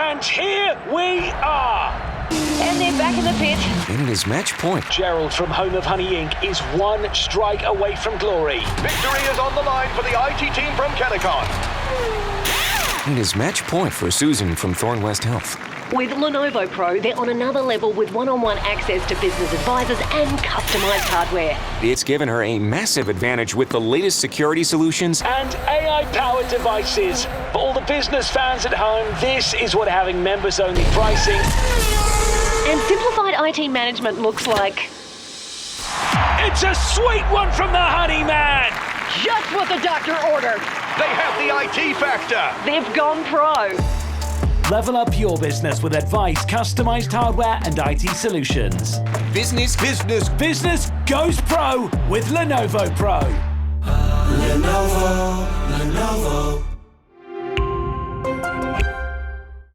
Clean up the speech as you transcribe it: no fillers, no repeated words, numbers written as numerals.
And here we are. And they're back in the pit. And it is match point. Gerald from Home of Honey Inc. is one strike away from glory. Victory is on the line for the IT team from Kennecott. It is match point for Susan from Thorn West Health. With Lenovo Pro, they're on another level with one-on-one access to business advisors and customized hardware. It's given her a massive advantage with the latest security solutions And AI-powered devices. For all the business fans at home, this is what having members-only pricing And simplified IT management looks like. It's a sweet one from the Honey Man. Just what the doctor ordered. They have the IT factor. They've gone pro. Level up your business with advice, customized hardware, and IT solutions. business Business goes pro with Lenovo Pro. Lenovo.